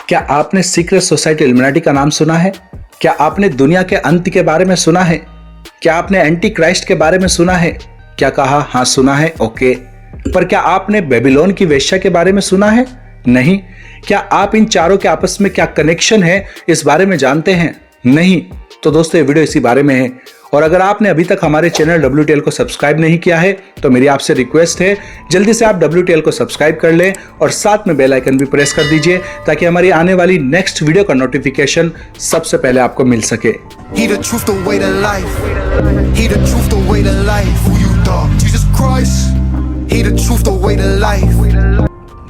क्या आपने secret society illuminati का नाम सुना है? क्या आपने दुनिया के अंत के बारे में सुना है? क्या आपने एंटी क्राइस्ट के बारे में सुना है? क्या कहा? हाँ सुना है, ओके। पर क्या आपने बेबीलोन की वेश्या के बारे में सुना है? नहीं। क्या आप इन चारों के आपस में क्या कनेक्शन है इस बारे में जानते हैं? नहीं। तो दोस्तों ये वीडियो इसी बारे में है। और अगर आपने अभी तक हमारे चैनल WTL को सब्सक्राइब नहीं किया है तो मेरी आपसे रिक्वेस्ट है, जल्दी से आप WTL को सब्सक्राइब कर लें और साथ में बेल आइकन भी प्रेस कर दीजिए ताकि हमारी आने वाली नेक्स्ट वीडियो का नोटिफिकेशन सबसे पहले आपको मिल सके।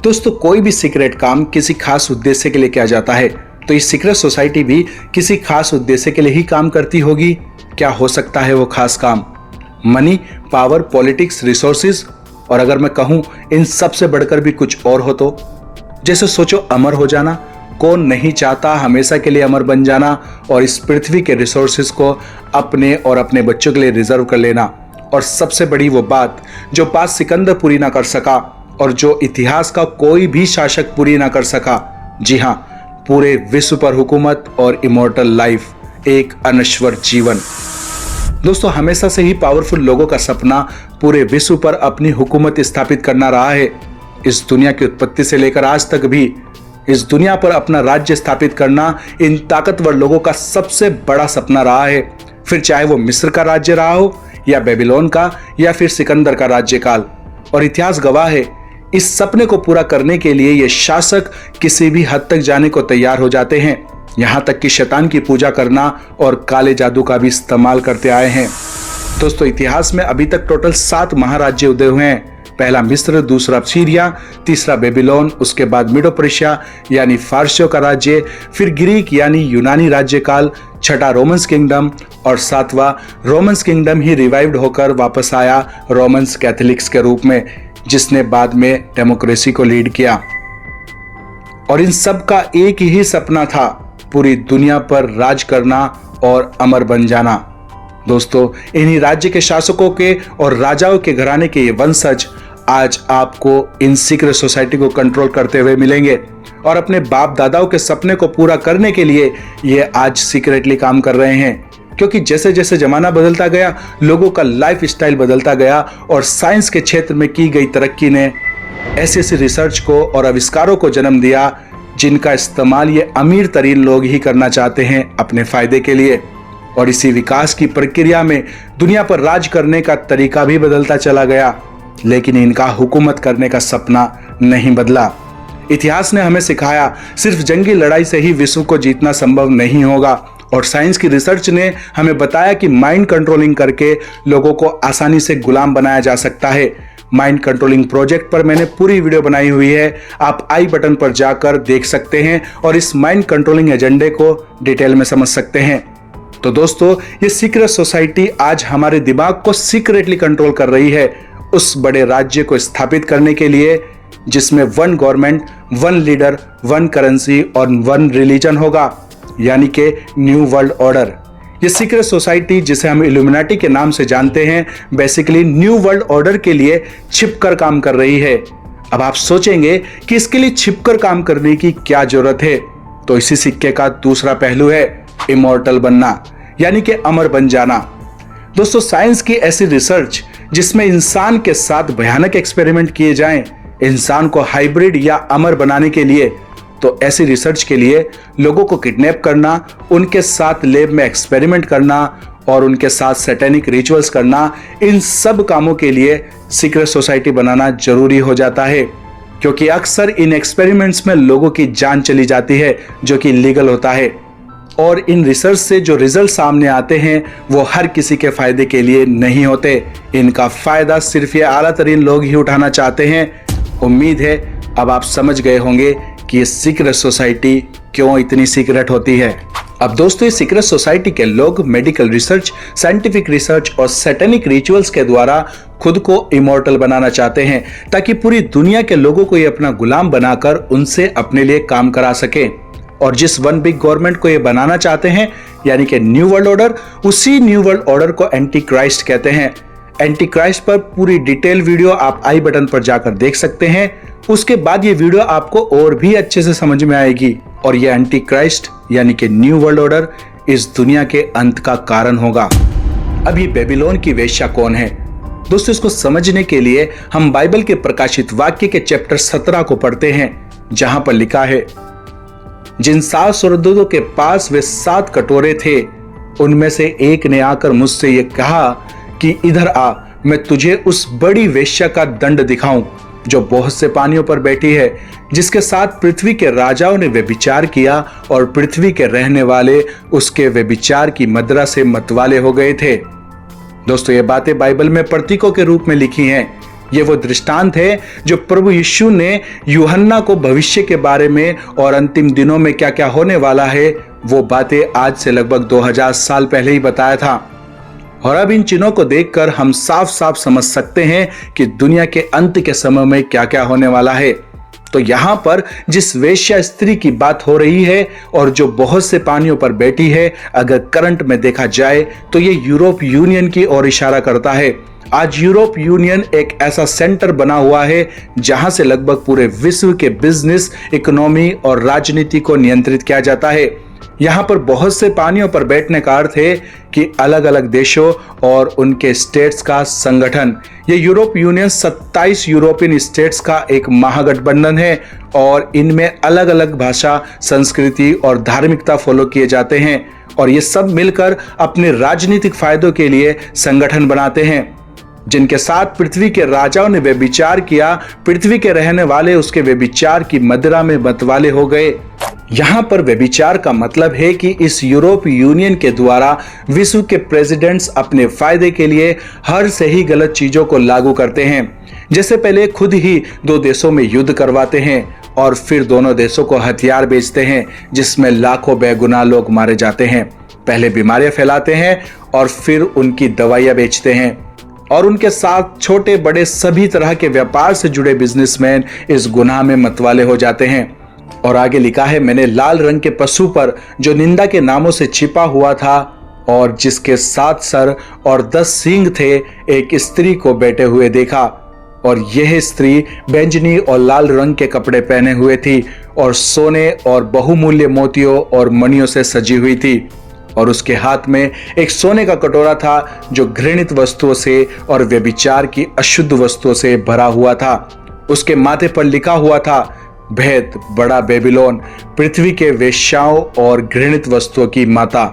दोस्तों कोई भी सीक्रेट काम किसी खास उद्देश्य के लिए किया जाता है, तो इस सीक्रेट सोसाइटी भी किसी खास उद्देश्य के लिए ही काम करती होगी। क्या हो सकता है वो खास काम? मनी, पावर, पॉलिटिक्स, रिसोर्सेज, और अगर मैं कहूं इन सब से बढ़कर भी कुछ और हो तो? जैसे सोचो, अमर हो जाना। कौन नहीं चाहता हमेशा के लिए अमर बन जाना और इस पृथ्वी के रिसोर्सेज को अपने और अपने बच्चों के लिए रिजर्व कर लेना। और सबसे बड़ी वो बात जो बात सिकंदर पूरी ना कर सका और जो इतिहास का कोई भी शासक पूरी ना कर सका। जी हाँ, पूरे विश्व पर हुकूमत और इमॉर्टल लाइफ, एक अनश्वर जीवन। दोस्तों हमेशा से ही पावरफुल लोगों का सपना पूरे विश्व पर अपनी हुकूमत स्थापित करना रहा है। इस दुनिया की उत्पत्ति से लेकर आज तक भी इस दुनिया पर अपना राज्य स्थापित करना इन ताकतवर लोगों का सबसे बड़ा सपना रहा है। फिर चाहे वो मिस्र का राज्य रहा हो या बेबीलोन का या फिर सिकंदर का राज्यकाल। और इतिहास गवाह है, इस सपने को पूरा करने के लिए ये शासक किसी भी हद तक जाने को तैयार हो जाते हैं, यहां तक कि शैतान की पूजा करना और काले जादू का भी इस्तेमाल करते आए हैं। दोस्तों इतिहास में अभी तक टोटल 7 महाराज्य उदय हुए हैं। पहला मिस्र, दूसरा सीरिया, तीसरा बेबीलोन, उसके बाद मिडो पर्शिया यानी फारसियों का राज्य, फिर ग्रीक यानी यूनानी राज्यकाल, छठा रोमन्स किंगडम और सातवां रोमन्स किंगडम ही रिवाइव्ड होकर वापस आया रोमन्स कैथोलिक्स के रूप में, जिसने बाद में डेमोक्रेसी को लीड किया। और इन सब का एक ही सपना था, पूरी दुनिया पर राज करना और अमर बन जाना। दोस्तों इन्हीं राज्य के शासकों के और राजाओं के घराने के ये वंशज आज आपको इन सीक्रेट सोसाइटी को कंट्रोल करते हुए मिलेंगे और अपने बाप दादाओं के सपने को पूरा करने के लिए ये आज सीक्रेटली काम कर रहे हैं। क्योंकि जैसे जैसे जमाना बदलता गया, लोगों का लाइफ स्टाइल बदलता गया और साइंस के क्षेत्र में की गई तरक्की ने ऐसी ऐसी रिसर्च को और आविष्कारों को जन्म दिया जिनका इस्तेमाल ये अमीर तरीन लोग ही करना चाहते हैं अपने फायदे के लिए। और इसी विकास की प्रक्रिया में दुनिया पर राज करने का तरीका भी बदलता चला गया, लेकिन इनका हुकूमत करने का सपना नहीं बदला। इतिहास ने हमें सिखाया सिर्फ जंगी लड़ाई से ही विश्व को जीतना संभव नहीं होगा, और साइंस की रिसर्च ने हमें बताया कि माइंड कंट्रोलिंग करके लोगों को आसानी से गुलाम बनाया जा सकता है। माइंड कंट्रोलिंग प्रोजेक्ट पर मैंने पूरी वीडियो बनाई हुई है, आप आई बटन पर जाकर देख सकते हैं और इस माइंड कंट्रोलिंग एजेंडे को डिटेल में समझ सकते हैं। तो दोस्तों ये सीक्रेट सोसाइटी आज हमारे दिमाग को सीक्रेटली कंट्रोल कर रही है उस बड़े राज्य को स्थापित करने के लिए जिसमें 1 गवर्नमेंट, 1 लीडर, 1 करेंसी और 1 रिलीजन होगा, यानी कि न्यू वर्ल्ड ऑर्डर। ये सीक्रेट सोसाइटी जिसे हम इल्यूमिनाटी के नाम से जानते हैं, बेसिकली न्यू वर्ल्ड ऑर्डर के लिए छिपकर काम कर रही है। अब आप सोचेंगे कि इसके लिए छिपकर काम करने की क्या जरूरत है? तो इसी सिक्के का दूसरा पहलू है इमॉर्टल बनना, यानी कि अमर बन जाना। दोस्तों साइंस की ऐसी रिसर्च जिसमें इंसान के साथ भयानक एक्सपेरिमेंट किए जाएं, इंसान को हाइब्रिड या अमर बनाने के लिए, तो ऐसी रिसर्च के लिए लोगों को किडनैप करना, उनके साथ लैब में एक्सपेरिमेंट करना और उनके साथ सैटेनिक रिचुअल्स करना, इन सब कामों के लिए सीक्रेट सोसाइटी बनाना जरूरी हो जाता है। क्योंकि अक्सर इन एक्सपेरिमेंट्स में लोगों की जान चली जाती है जो कि लीगल होता है, और इन रिसर्च से जो रिजल्ट सामने आते हैं वो हर किसी के फायदे के लिए नहीं होते। इनका फायदा सिर्फ ये आला तरीन लोग ही उठाना चाहते हैं। उम्मीद है अब आप समझ गए होंगे कि ये सीक्रेट सोसाइटी क्यों इतनी सीक्रेट होती है। अब दोस्तों इस सीक्रेट सोसाइटी के लोग मेडिकल रिसर्च, साइंटिफिक रिसर्च और सैटेनिक रिचुअल्स के द्वारा खुद को इमॉर्टल बनाना चाहते हैं ताकि पूरी दुनिया के लोगों को ये अपना गुलाम बनाकर उनसे अपने लिए काम करा सके। और जिस 1 बिग गवर्नमेंट को ये बनाना चाहते हैं, यानी कि न्यू वर्ल्ड ऑर्डर, उसी न्यू वर्ल्ड ऑर्डर को एंटी क्राइस्ट कहते हैं। एंटी क्राइस्ट पर पूरी डिटेल वीडियो आप आई बटन पर जाकर देख सकते हैं। उसके बाद ये वीडियो आपको और भी अच्छे से समझ में आएगी और ये एंटी क्राइस्ट यानी कि न्यू वर्ल्ड ऑर्डर इस दुनिया के अंत का कारण होगा। अब ये बेबीलोन की वेश्या कौन है? दोस्तों, इसको समझने के लिए हम बाइबल के प्रकाशित वाक्य के चैप्टर 17 को पढ़ते हैं, जहां पर लिखा है, जिन 7 स्वर्गदूतों के पास वे 7 कटोरे थे, उनमें से एक ने आकर मुझसे ये कहा कि इधर आ, मैं तुझे उस बड़ी वेश्या का दंड दिखाऊं जो बहुत से पानियों पर बैठी है, जिसके साथ पृथ्वी के राजाओं ने व्यभिचार किया और पृथ्वी के रहने वाले उसके व्यभिचार की मदिरा से मतवाले हो गए थे। दोस्तों, ये बातें बाइबल में प्रतीकों के रूप में लिखी हैं। ये वो दृष्टांत है जो प्रभु यीशु ने यूहन्ना को भविष्य के बारे में और अंतिम दिनों में क्या क्या होने वाला है, वो बातें आज से लगभग 2000 साल पहले ही बताया था। और अब इन चिन्हों को देखकर हम साफ साफ समझ सकते हैं कि दुनिया के अंत के समय में क्या क्या होने वाला है। तो यहाँ पर जिस वेश्या स्त्री की बात हो रही है और जो बहुत से पानियों पर बैठी है, अगर करंट में देखा जाए तो ये यूरोप यूनियन की ओर इशारा करता है। आज यूरोप यूनियन एक ऐसा सेंटर बना हुआ है जहां से लगभग पूरे विश्व के बिजनेस, इकोनॉमी और राजनीति को नियंत्रित किया जाता है। यहाँ पर बहुत से पानियों पर बैठने का अर्थ है कि अलग अलग देशों और उनके स्टेट्स का संगठन। ये यूरोप यूनियन 27 यूरोपियन स्टेट्स का एक महागठबंधन है और इनमें अलग अलग भाषा, संस्कृति और धार्मिकता फॉलो किए जाते हैं और ये सब मिलकर अपने राजनीतिक फायदों के लिए संगठन बनाते हैं। जिनके साथ पृथ्वी के राजाओं ने व्यभिचार किया, पृथ्वी के रहने वाले उसके व्यभिचार की मदिरा में मतवाले हो गए। यहाँ पर व्यभिचार का मतलब है कि इस यूरोप यूनियन के द्वारा विश्व के प्रेसिडेंट्स अपने फायदे के लिए हर सही गलत चीजों को लागू करते हैं। जैसे पहले खुद ही 2 देशों में युद्ध करवाते हैं और फिर दोनों देशों को हथियार बेचते हैं, जिसमें लाखों बेगुनाह लोग मारे जाते हैं। पहले बीमारियां फैलाते हैं और फिर उनकी दवाइयां बेचते हैं और उनके साथ छोटे बड़े सभी तरह के व्यापार से जुड़े बिजनेसमैन इस गुनाह में मतवाले हो जाते हैं। और आगे लिखा है, मैंने लाल रंग के पशु पर जो निंदा के नामों से छिपा हुआ था और जिसके 7 सर और 10 सींग थे, एक स्त्री को बैठे हुए देखा और यह स्त्री बैंजनी और लाल रंग के कपड़े पहने हुए थी और सोने और बहुमूल्य मोतियों और मणियों से सजी हुई थी और उसके हाथ में एक सोने का कटोरा था जो घृणित वस्तुओं से और व्यभिचार की अशुद्ध वस्तुओं से भरा हुआ था। उसके माथे पर लिखा हुआ था, भेद, बड़ा बेबीलोन, पृथ्वी के वेश्याओं और घृणित वस्तुओं की माता।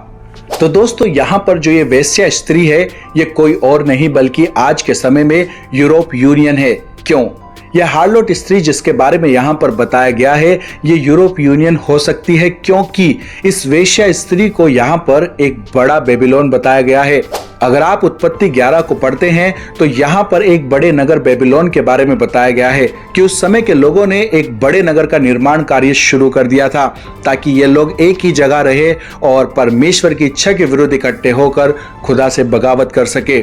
तो दोस्तों, यहाँ पर जो ये वेश्या स्त्री है, ये कोई और नहीं बल्कि आज के समय में यूरोप यूनियन है। क्यों? यह हार्लोट स्त्री जिसके बारे में यहाँ पर बताया गया है, ये यूरोप यूनियन हो सकती है क्योंकि इस वेश्या स्त्री को यहाँ पर एक बड़ा बेबीलोन बताया गया है। अगर आप उत्पत्ति 11 को पढ़ते हैं तो यहाँ पर एक बड़े नगर बेबीलोन के बारे में बताया गया है कि उस समय के लोगों ने एक बड़े नगर का निर्माण कार्य शुरू कर दिया था ताकि ये लोग एक ही जगह रहे और परमेश्वर की इच्छा के विरुद्ध इकट्ठे होकर खुदा से बगावत कर सके।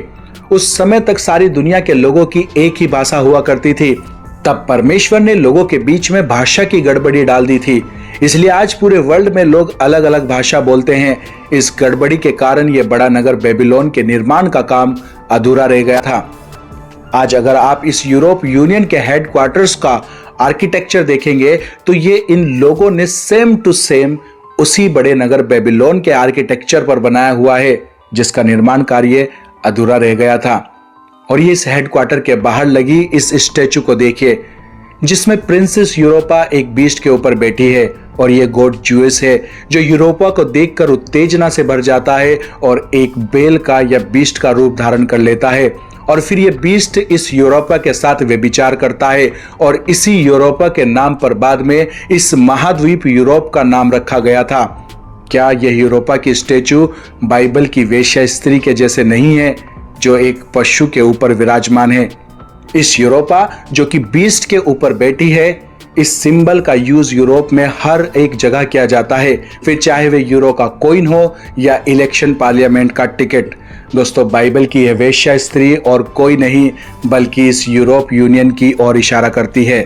उस समय तक सारी दुनिया के लोगों की एक ही भाषा हुआ करती थी। तब परमेश्वर ने लोगों के बीच में भाषा की गड़बड़ी डाल दी थी, इसलिए आज पूरे वर्ल्ड में लोग अलग अलग भाषा बोलते हैं। इस गड़बड़ी के कारण यह बड़ा नगर बेबीलोन के निर्माण का काम अधूरा रह गया था। आज अगर आप इस यूरोप यूनियन के हेडक्वार्टर्स का आर्किटेक्चर देखेंगे तो ये इन लोगों ने सेम टू सेम उसी बड़े नगर बेबीलोन के आर्किटेक्चर पर बनाया हुआ है जिसका निर्माण कार्य अधूरा रह गया था। और ये इस हेडक्वार्टर के बाहर लगी इस स्टैचू को देखिए जिसमें प्रिंसेस यूरोपा एक बीस्ट के ऊपर बैठी है और ये गॉड ज्यूस है जो यूरोपा को देखकर उत्तेजना से भर जाता है और एक बेल का या बीस्ट का रूप धारण कर लेता है और फिर ये बीस्ट इस यूरोपा के साथ व्यभिचार करता है और इसी यूरोपा के नाम पर बाद में इस महाद्वीप यूरोप का नाम रखा गया था। क्या यह यूरोपा की स्टैचू बाइबल की वेश्या स्त्री के जैसे नहीं है जो एक पशु के ऊपर विराजमान है? इस यूरोपा जो कि बीस्ट के ऊपर बैठी है, इस सिंबल का यूज यूरोप में हर एक जगह किया जाता है, फिर चाहे वे यूरो का कॉइन हो या इलेक्शन पार्लियामेंट का टिकट। दोस्तों, बाइबल की यह वेश्या स्त्री और कोई नहीं बल्कि इस यूरोप यूनियन की ओर इशारा करती है।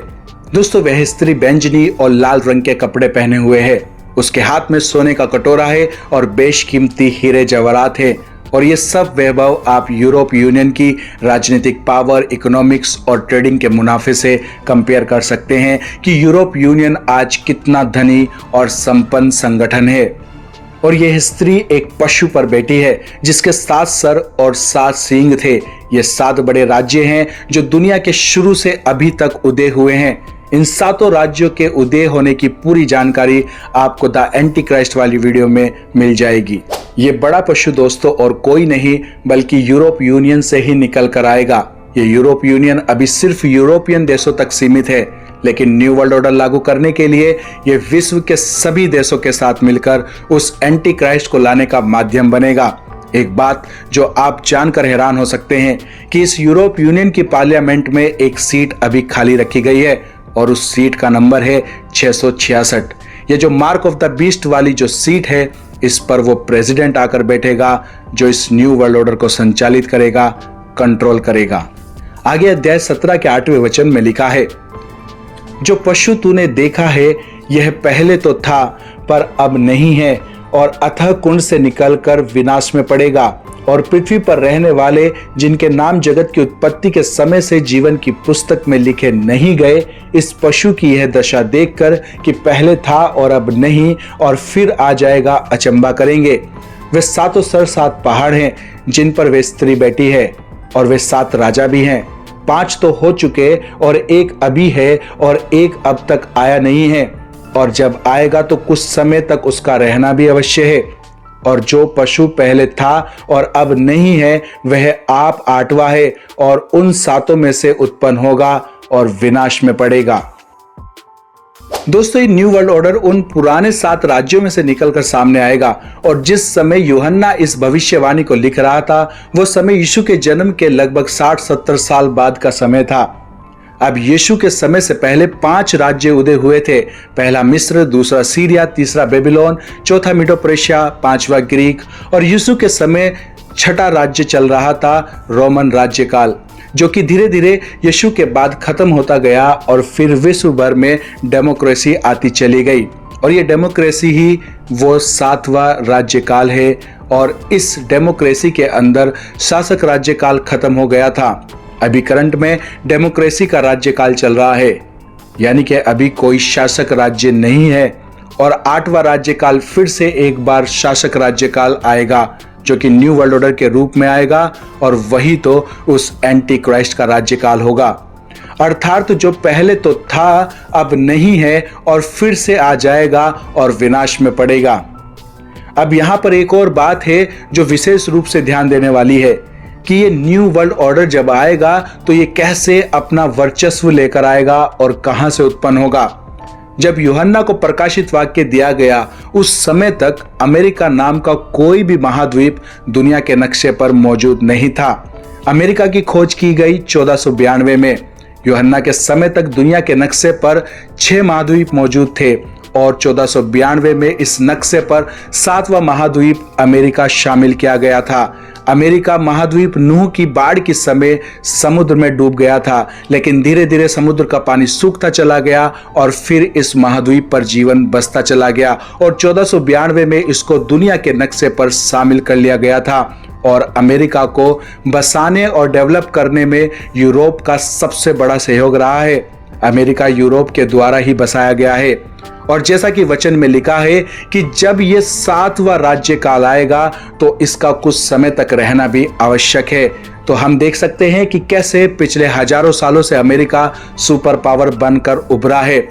दोस्तों, वह स्त्री बैंजनी और लाल रंग के कपड़े पहने हुए है, उसके हाथ में सोने का कटोरा है और बेशकीमती हीरे जवाहरात है और ये सब वैभव आप यूरोप यूनियन की राजनीतिक पावर, इकोनॉमिक्स और ट्रेडिंग के मुनाफे से कंपेयर कर सकते हैं कि यूरोप यूनियन आज कितना धनी और संपन्न संगठन है। और यह स्त्री एक पशु पर बैठी है जिसके 7 सर और 7 सींग थे। ये 7 बड़े राज्य हैं जो दुनिया के शुरू से अभी तक उदय हुए हैं। इन 7 राज्यों के उदय होने की पूरी जानकारी आपको द एंटी क्राइस्ट वाली वीडियो में मिल जाएगी। ये बड़ा पशु दोस्तों और कोई नहीं बल्कि यूरोप यूनियन से ही निकल कर आएगा। ये यूरोप यूनियन अभी सिर्फ यूरोपियन देशों तक सीमित है, लेकिन न्यू वर्ल्ड ऑर्डर लागू करने के लिए ये विश्व के सभी देशों के साथ मिलकर उस एंटी क्राइस्ट को लाने का माध्यम बनेगा। एक बात जो आप जानकर हैरान हो सकते हैं कि इस यूरोप यूनियन की पार्लियामेंट में एक सीट अभी खाली रखी गई है और उस सीट का नंबर है 666। ये जो मार्क ऑफ द बीस्ट वाली जो सीट है, इस पर वो प्रेसिडेंट आकर बैठेगा जो इस न्यू वर्ल्ड ऑर्डर को संचालित करेगा, कंट्रोल करेगा। आगे अध्याय 17 के 8वें वचन में लिखा है, जो पशु तूने देखा है यह पहले तो था पर अब नहीं है और अथाह कुंड से निकलकर विनाश में पड़ेगा। और पृथ्वी पर रहने वाले जिनके नाम जगत की उत्पत्ति के समय से जीवन की पुस्तक में लिखे नहीं गए, इस पशु की यह दशा देखकर कि पहले था और अब नहीं और फिर आ जाएगा, अचंबा करेंगे। वे 7 सर 7 पहाड़ हैं जिन पर वे स्त्री बैठी है और वे 7 राजा भी हैं। 5 तो हो चुके और एक अभी है और एक अब तक आया नहीं है, और जब आएगा तो कुछ समय तक उसका रहना भी अवश्य है। और जो पशु पहले था और अब नहीं है वह आप 8वां है और उन 7 में से उत्पन्न होगा और विनाश में पड़ेगा। दोस्तों, ये न्यू वर्ल्ड ऑर्डर उन पुराने 7 राज्यों में से निकलकर सामने आएगा। और जिस समय यूहन्ना इस भविष्यवाणी को लिख रहा था वो समय यीशु के जन्म के लगभग 60-70 साल बाद का समय था। अब यीशु के समय से पहले 5 राज्य उदय हुए थे। पहला मिस्र, दूसरा सीरिया, तीसरा बेबीलोन, चौथा मीडो पर्शिया, 5वां ग्रीक, और यीशु के समय 6ठा राज्य चल रहा था, रोमन राज्यकाल, जो कि धीरे धीरे यीशु के बाद खत्म होता गया और फिर विश्व भर में डेमोक्रेसी आती चली गई। और ये डेमोक्रेसी ही वो 7वां राज्यकाल है। और इस डेमोक्रेसी के अंदर शासक राज्यकाल खत्म हो गया था। अभी करंट में डेमोक्रेसी का राज्यकाल चल रहा है, यानी कि अभी कोई शासक राज्य नहीं है। और 8वां राज्यकाल फिर से एक बार शासक राज्यकाल आएगा जो कि न्यू वर्ल्ड ऑर्डर के रूप में आएगा, और वही तो उस एंटी क्राइस्ट का राज्यकाल होगा। अर्थात जो पहले तो था अब नहीं है और फिर से आ जाएगा और विनाश में पड़ेगा। अब यहां पर एक और बात है जो विशेष रूप से ध्यान देने वाली है कि ये न्यू वर्ल्ड ऑर्डर जब आएगा तो ये कैसे अपना वर्चस्व लेकर आएगा और कहां से उत्पन्न होगा। जब यूहन्ना को प्रकाशित वाक्य दिया गया उस समय तक अमेरिका नाम का कोई भी महाद्वीप दुनिया के नक्शे पर मौजूद नहीं था। अमेरिका की खोज की गई 1492 में। यूहन्ना के समय तक दुनिया के नक्शे पर 6 महाद्वीप मौजूद थे और 1492 में इस नक्शे पर 7वां महाद्वीप अमेरिका शामिल किया गया था। अमेरिका महाद्वीप नूह की बाढ़ के समय समुद्र में डूब गया था, लेकिन धीरे धीरे समुद्र का पानी सूखता चला गया और फिर इस महाद्वीप पर जीवन बसता चला गया और 1492 में इसको दुनिया के नक्शे पर शामिल कर लिया गया था। और अमेरिका को बसाने और डेवलप करने में यूरोप का सबसे बड़ा सहयोग रहा है। अमेरिका यूरोप के द्वारा ही बसाया गया है। और जैसा कि वचन में लिखा है कि जब ये 7वां राज्यकाल आएगा तो इसका कुछ समय तक रहना भी आवश्यक है। तो हम देख सकते हैं कि कैसे पिछले हजारों सालों से अमेरिका सुपर पावर बनकर उभरा है,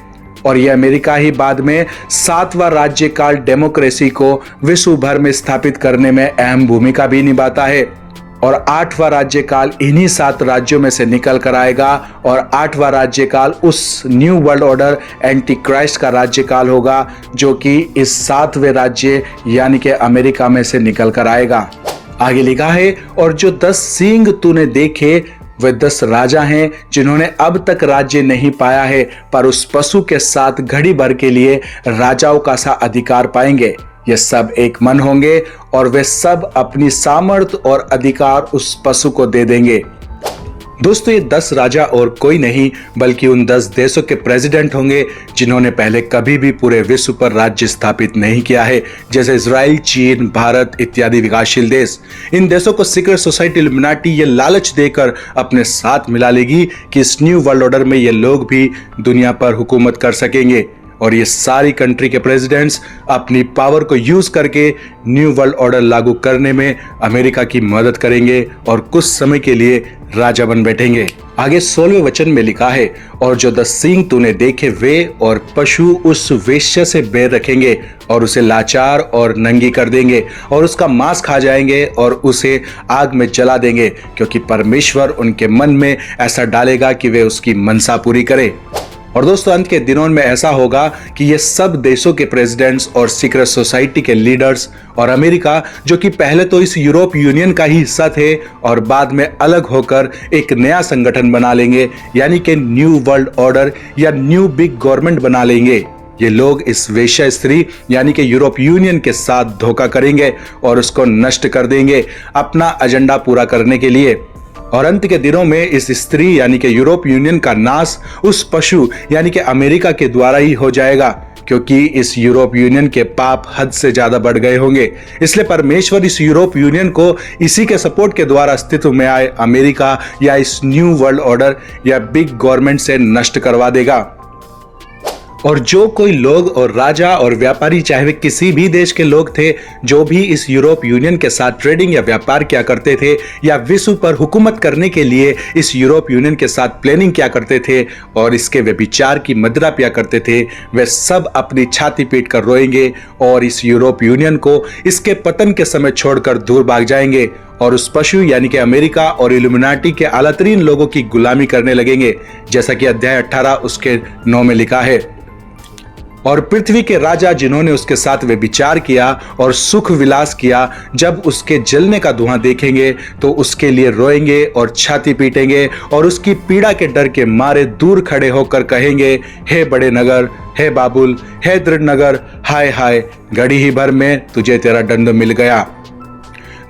और यह अमेरिका ही बाद में 7वां राज्यकाल डेमोक्रेसी को विश्व भर में स्थापित करने में अहम भूमिका भी निभाता है। और 8वां राज्यकाल इन्हीं 7 राज्यों में से निकल कर आएगा और 8वां राज्यकाल उस new world order anti Christ का राज्यकाल होगा जो कि इस 7वें राज्य यानी कि अमेरिका में से निकल कर आएगा। आगे लिखा है, और जो 10 सींग तूने देखे वे 10 राजा हैं जिन्होंने अब तक राज्य नहीं पाया है, पर उस पशु के साथ घड़ी भर के लिए राजाओं का सा अधिकार पाएंगे। ये सब एक मन होंगे और वे सब अपनी सामर्थ और अधिकार उस पशु को दे देंगे। दोस्तों, ये 10 राजा और कोई नहीं बल्कि उन 10 देशों के प्रेसिडेंट होंगे जिन्होंने पहले कभी भी पूरे विश्व पर राज्य स्थापित नहीं किया है, जैसे इजराइल, चीन, भारत इत्यादि विकासशील देश। इन देशों को सीक्रेट सोसाइटी इल्यूमिनाटी ये लालच देकर अपने साथ मिला लेगी कि इस न्यू वर्ल्ड ऑर्डर में ये लोग भी दुनिया पर हुकूमत कर सकेंगे और ये सारी कंट्री के प्रेसिडेंट्स अपनी पावर को यूज करके न्यू वर्ल्ड ऑर्डर लागू करने में अमेरिका की मदद करेंगे और कुछ समय के लिए राजा बन बैठेंगे। आगे 16वें वचन में लिखा है, और जो 10 सींग तूने देखे वे और पशु उस वेश्या से बैर रखेंगे और उसे लाचार और नंगी कर देंगे और उसका मांस खा जाएंगे और उसे आग में जला देंगे, क्योंकि परमेश्वर उनके मन में ऐसा डालेगा कि वे उसकी मनसा पूरी करे। और दोस्तों, अंत के दिनों में ऐसा होगा कि ये सब देशों के प्रेसिडेंट्स और सीक्रेट सोसाइटी के लीडर्स और अमेरिका, जो कि पहले तो इस यूरोप यूनियन का ही हिस्सा थे और बाद में अलग होकर एक नया संगठन बना लेंगे, यानी कि न्यू वर्ल्ड ऑर्डर या न्यू बिग गवर्नमेंट बना लेंगे। ये लोग इस वेश्या स्त्री यानी कि यूरोप यूनियन के साथ धोखा करेंगे और उसको नष्ट कर देंगे अपना एजेंडा पूरा करने के लिए। और अंत के दिनों में इस स्त्री यानी कि यूरोप यूनियन का नाश उस पशु यानी कि अमेरिका के द्वारा ही हो जाएगा, क्योंकि इस यूरोप यूनियन के पाप हद से ज्यादा बढ़ गए होंगे। इसलिए परमेश्वर इस यूरोप यूनियन को इसी के सपोर्ट के द्वारा अस्तित्व में आए अमेरिका या इस न्यू वर्ल्ड ऑर्डर या बिग गवर्नमेंट से नष्ट करवा देगा। और जो कोई लोग और राजा और व्यापारी, चाहे वे किसी भी देश के लोग थे, जो भी इस यूरोप यूनियन के साथ ट्रेडिंग या व्यापार किया करते थे या विश्व पर हुकूमत करने के लिए इस यूरोप यूनियन के साथ प्लानिंग किया करते थे और इसके व्यभिचार की मदिरा पिया करते थे, वे सब अपनी छाती पीट कर रोएंगे और इस यूरोप यूनियन को इसके पतन के समय छोड़कर दूर भाग जाएंगे और उस पशु यानी कि अमेरिका और इल्यूमिनाटी के आलातरीन लोगों की गुलामी करने लगेंगे, जैसा कि अध्याय 18 उसके 9 में लिखा है। और पृथ्वी के राजा जिन्होंने उसके साथ वे विचार किया और सुख विलास किया, जब उसके जलने का धुआं देखेंगे तो उसके लिए रोएंगे और छाती पीटेंगे और उसकी पीड़ा के डर के मारे दूर खड़े होकर कहेंगे, हे बड़े नगर, हे बाबुल, हे दृढ़ नगर, हाय हाय, घड़ी ही भर में तुझे तेरा दंड मिल गया।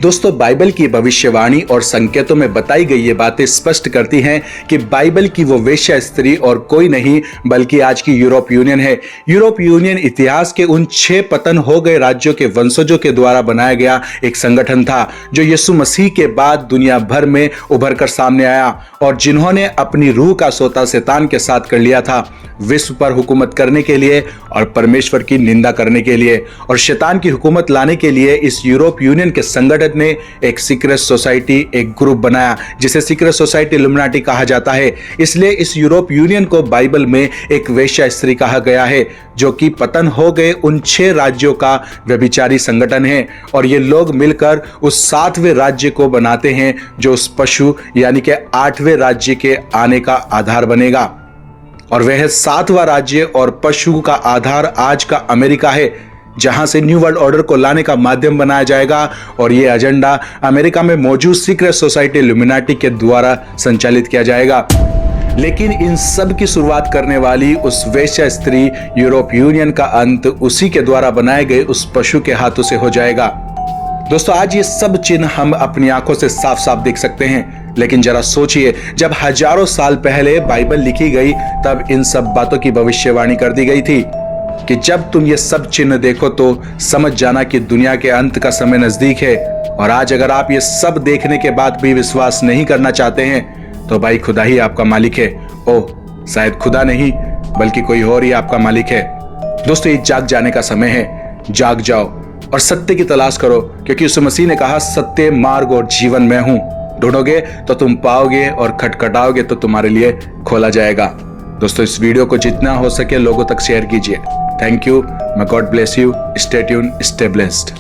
दोस्तों, बाइबल की भविष्यवाणी और संकेतों में बताई गई ये बातें स्पष्ट करती हैं कि बाइबल की वो वेश्या स्त्री और कोई नहीं बल्कि आज की यूरोप यूनियन है। यूरोप यूनियन इतिहास के उन 6 पतन हो गए राज्यों के वंशजों के द्वारा बनाया गया एक संगठन था, जो यीशु मसीह के बाद दुनिया भर में उभर कर सामने आया और जिन्होंने अपनी रूह का सौदा शैतान के साथ कर लिया था, विश्व पर हुकूमत करने के लिए और परमेश्वर की निंदा करने के लिए। और शैतान की हुकूमत लाने के लिए इस यूरोप यूनियन के संगठन ने एक सीक्रेट सोसाइटी, एक ग्रुप बनाया जिसे सीक्रेट सोसाइटी इल्यूमिनाटी कहा जाता है। इसलिए इस यूरोप यूनियन को बाइबल में एक वेश्या स्त्री कहा गया है, जो कि पतन हो गए उन 6 राज्यों का व्यभिचारी संगठन है। और ये लोग मिलकर उस 7वें राज्य को बनाते हैं, जो उस पशु यानी कि 8वें राज्य के आने का आधार बनेगा। और वह 7वां राज्य और पशु का आधार आज का अमेरिका है, जहां से न्यू वर्ल्ड ऑर्डर को लाने का माध्यम बनाया जाएगा। और यह एजेंडा अमेरिका में मौजूद सीक्रेट सोसाइटी इल्यूमिनाटी के द्वारा संचालित किया जाएगा। लेकिन इन सब की शुरुआत करने वाली उस वेश्या स्त्री यूरोप यूनियन का अंत उसी के द्वारा बनाए गए उस पशु के हाथों से हो जाएगा। दोस्तों, आज ये सब चिन्ह हम अपनी आंखों से साफ साफ देख सकते हैं, लेकिन जरा सोचिए, जब हजारों साल पहले बाइबल लिखी गई तब इन सब बातों की भविष्यवाणी कर दी गई थी कि जब तुम ये सब चिन्ह देखो तो समझ जाना कि दुनिया के अंत का समय नजदीक है। और आज अगर आप ये सब देखने के बाद भी विश्वास नहीं करना चाहते हैं तो भाई, खुदा ही आपका मालिक है। ओह, शायद खुदा नहीं बल्कि कोई और ही आपका मालिक है। दोस्तों, ये जाग जाने का समय है। जाग जाओ और सत्य की तलाश करो, क्योंकि यीशु मसीह ने कहा, सत्य, मार्ग और जीवन मैं हूं। ढूंढोगे तो तुम पाओगे और खटखटाओगे तो तुम्हारे लिए खोला जाएगा। दोस्तों, इस वीडियो को जितना हो सके लोगों तक शेयर कीजिए। Thank you. may God bless you. Stay tuned, stay blessed.